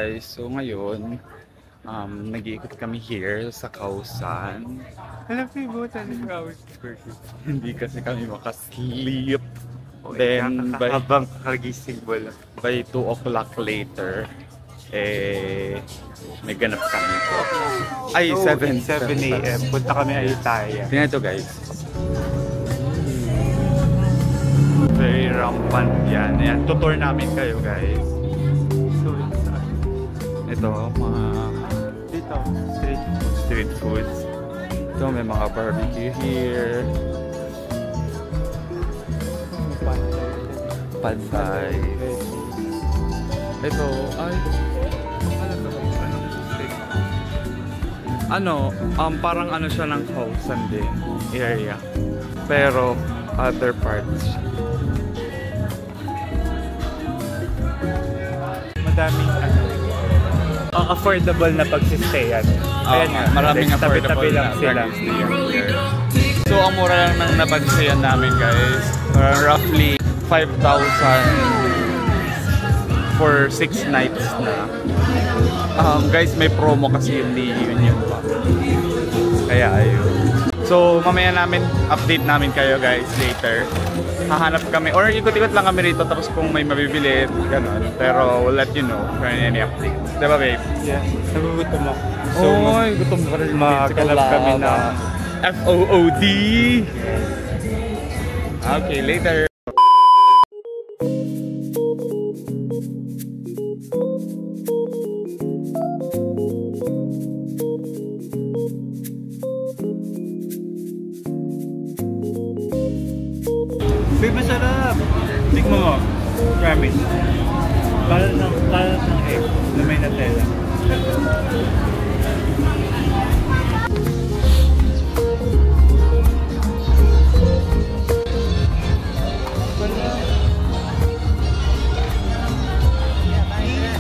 guys, so ngayon nag-iikot kami here sa Kausan. Alam mo ba Hindi kasi kami makasleep. Then habang kagising mo lang. By 2 o'clock later, may ganap kami. Ay, 7 a.m. Punta kami Ayutthaya. Tingnan ito guys. Very rampant yan. Ayan, tutor namin kayo guys. So, Ito, mga dito, street foods. Ito, may mga barbecue here. Pad Thai. Ito, ay, parang ano siya ng Kausan din area. Pero, other parts. madaming affordable na pagsistayan. Ayan nga, maraming affordable lang sila. So, ang mura lang ng napagsayan namin guys. Roughly 5,000 for 6 nights na. Guys, may promo kasi yung ni Union pa. Kaya ayun. So, mamaya update namin kayo guys later. Hahanap kami, or ikot-ikot lang kami rito tapos kung may mabibili, gano'n. Pero we'll let you know for any updates. Diba babe? Yeah, nagugutom ako. So, gutom pa rin. Magkalap kami na FOOD. Okay, later. Babe, masarap! Tikmo mo. Promise. Para ng egg na may Nutella.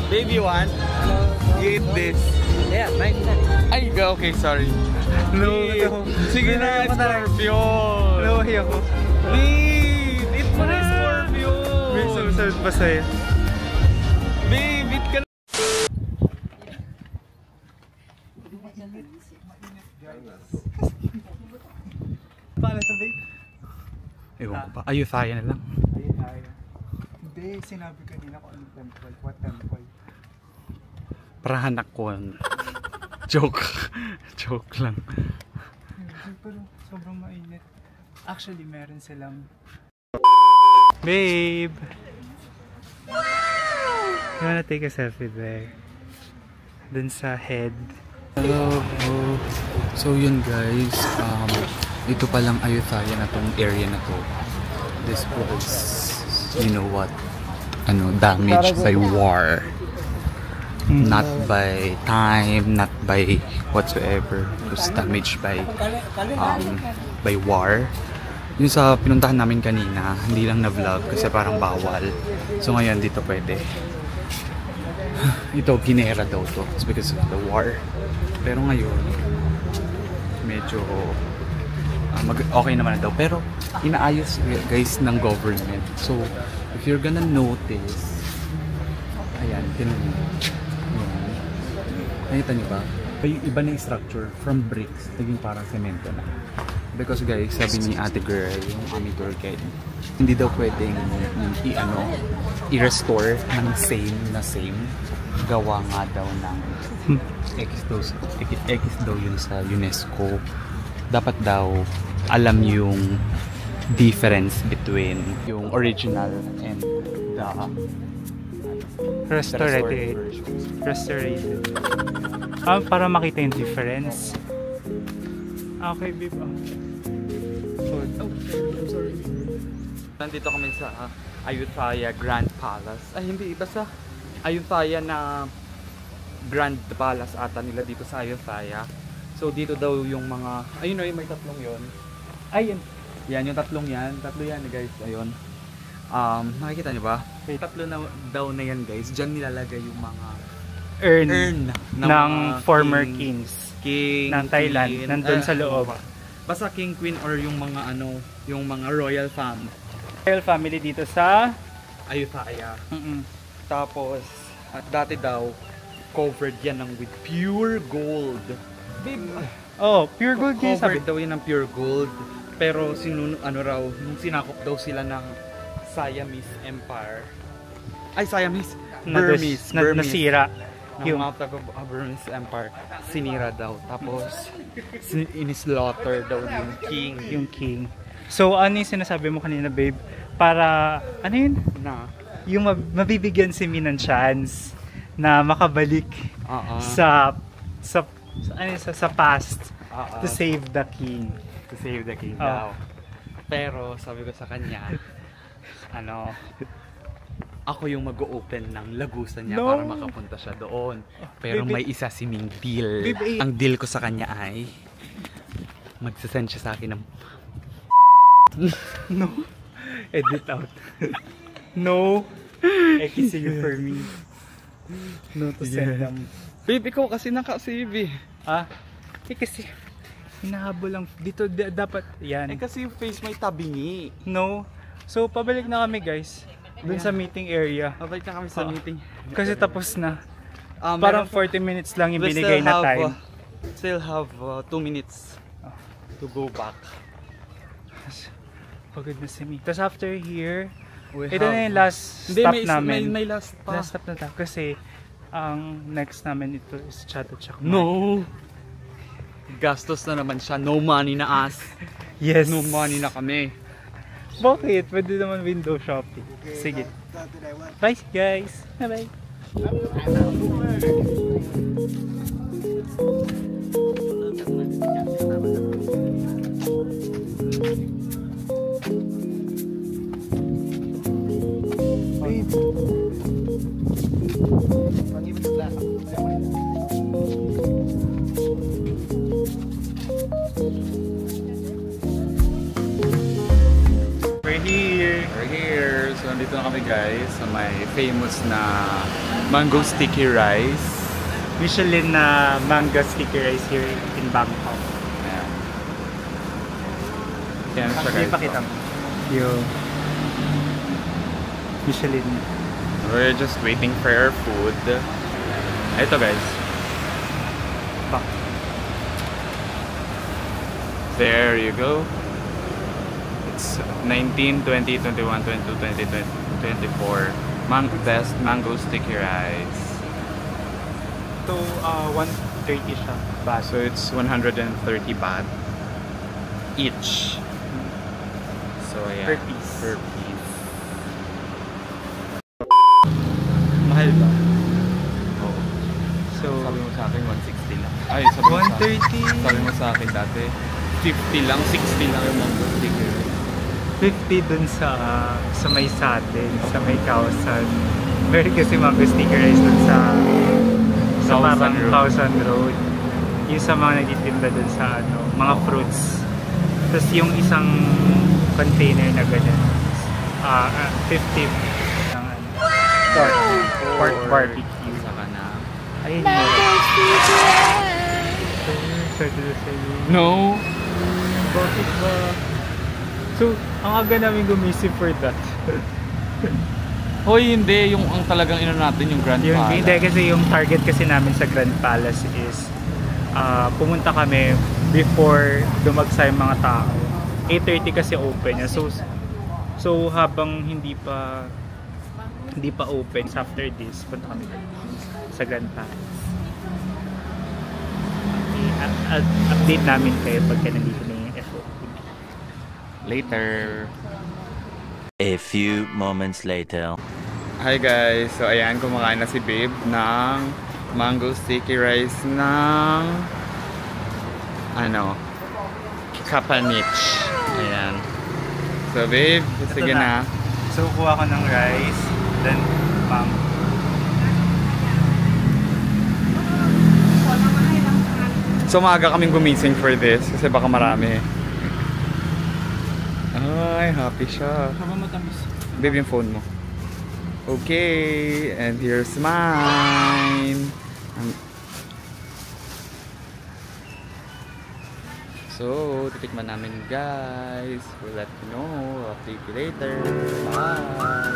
Babe, you want? You eat this. Yeah, nice. Ay, okay, sorry. No. Sige na, Scorpion. Nawahi ako. Babe, eat mo na Scorpion. May susunod pa sa'yo. Babe, eat ka na. Paano sa babe? Ewan ko pa. Ayutthaya na lang. Ayutthaya. Hindi, sinabi kanina ko anong temple. What temple? Prahanakon. Joke. Joke lang. Pero sobrang mainit. Actually, meron silang... Babe! You wanna take a selfie there? Dun sa head. Hello. So yun guys, ito palang Ayutthaya na tong area na to. This was, you know what, damaged by war. Not by time, not by whatsoever. It was damaged by war. Yung sa pinuntahan namin kanina, hindi lang na-vlog kasi parang bawal. So ngayon dito pwede. Ito, ginera daw to. It's because of the war. Pero ngayon, medyo okay naman na daw. Pero inaayos guys ng government. So, if you're gonna notice, ayan, tinan. Nakita niyo ba? Yung iba na yung structure from bricks, naging parang semento na. Because guys, sabi ni Ate Girl, yung aming tour guide, hindi daw pwedeng i-restore ng same. Gawa nga daw ng X daw yun sa UNESCO. Dapat daw alam yung difference between yung original and the Restorated. Para makita yung difference. Okay, babe. Oh, sorry. Nandito kami sa Ayutthaya Grand Palace. Ay, hindi. Basta Ayutthaya na Grand Palace ata nila dito sa Ayutthaya. So, dito daw yung mga... Ayun o, may tatlong yon. Ayun. Yan, yung tatlong yan. Tatlo yan, guys. Ayun. Nakikita nyo ba? Tatlo na daw na yan, guys. Diyan nilalagay yung mga Urn ng former king ng Thailand. queen, Nandun sa loob. Basta king, queen, or yung mga yung mga royal family dito sa Ayutthaya. Tapos, at dati daw, covered yan ng with pure gold. Babe, Oh, pure gold yung sabi. covered daw yan ng pure gold. Pero nung sinakop daw sila ng Siamese Empire. Ay, Siamese. Burmese. Nasira. Yung mga taga Burmese Empire, sinira daw. Tapos, in-slaughter daw yung king. Yung king. So, ano yung sinasabi mo kanina, babe? Para, ano yun? Na, Yung mabibigyan si Min ng chance na makabalik sa past to save the king. to save the king Oh. daw. Pero, sabi ko sa kanya, ako yung mag-open ng lagusan niya No. para makapunta siya doon. Pero Babe, may isa si Ming deal. Babe, Ang deal ko sa kanya ay magsasend siya sa akin ng No. Edit out. No. Kissing for me. No to send them. Babe, ikaw kasi naka-save eh. Kasi hinahabol lang. Dito dapat yan. Kasi yung face may tabingi. No. So, pabalik na kami, guys. Dun sa meeting area. Mabalik na kami sa meeting. Kasi tapos na. meron Parang 40 minutes lang yung we binigay still na have, time. Still have 2 minutes to go back. Pagod na si Mi. Tapos after here, We ito na yung last stop namin. May last pa. Last stop na tayo. Kasi, ang next namin ito is Chato Chakma. No! Gastos na naman siya. No money na us. Yes. No money na kami. Bakit? Pwede naman window shopping. Sige. Bye guys. Bye-bye. We're here. We're here. So, nandito na kami guys sa may famous na mango sticky rice. Michelin na mango sticky rice here in Bangkok. Ayan. Ayan siya guys. Ipakita mo. Yung Michelin. We're just waiting for our food. Ito guys. There you go. It's 19, 20, 21, 22, 20, 24. Best mango sticky rice. So, 130 siya. So it's 130 baht each. So yeah. Per piece. Per piece. Mahal ba? Oo. So, Sabi mo sa akin 160 lang. Ay, sabi mo sa akin. 130. Sabi mo sa akin dati 50 lang, 60 lang yung mango sticky rice. 50 dun sa may satin, sa may Kausan. Meron kasi mango sticky rice dun sa Kausan parang Road. Kausan Road. Yung sa mga nagtitinda dun sa mga fruits. Tapos yung isang container na ganun, 50 ng pork barbecue. Saka na. Ayun yun. No! Bakit ba? So, ang aga namin gumisip for that. Hoy, hindi. Yung ang talagang natin, yung Grand Palace. Hindi, kasi yung target kasi namin sa Grand Palace is pumunta kami before dumagsa yung mga tao. 8:30 kasi open. So habang hindi pa open after this, punta kami sa Grand Palace. Update namin kayo pagka nandito na yung FOP. Later. A few moments later. Hi guys. So ayan, kumakain na si Babe ng mango sticky rice ng Kapanich. Ayan. So Babe, sige na. So kuha ko ng rice, then mango. So maaga kaming gumising for this kasi baka marami. Ay, happy siya. Babe, yung phone mo. Okay, and here's mine. So, titikman namin guys. We'll let you know. I'll update you later. Bye!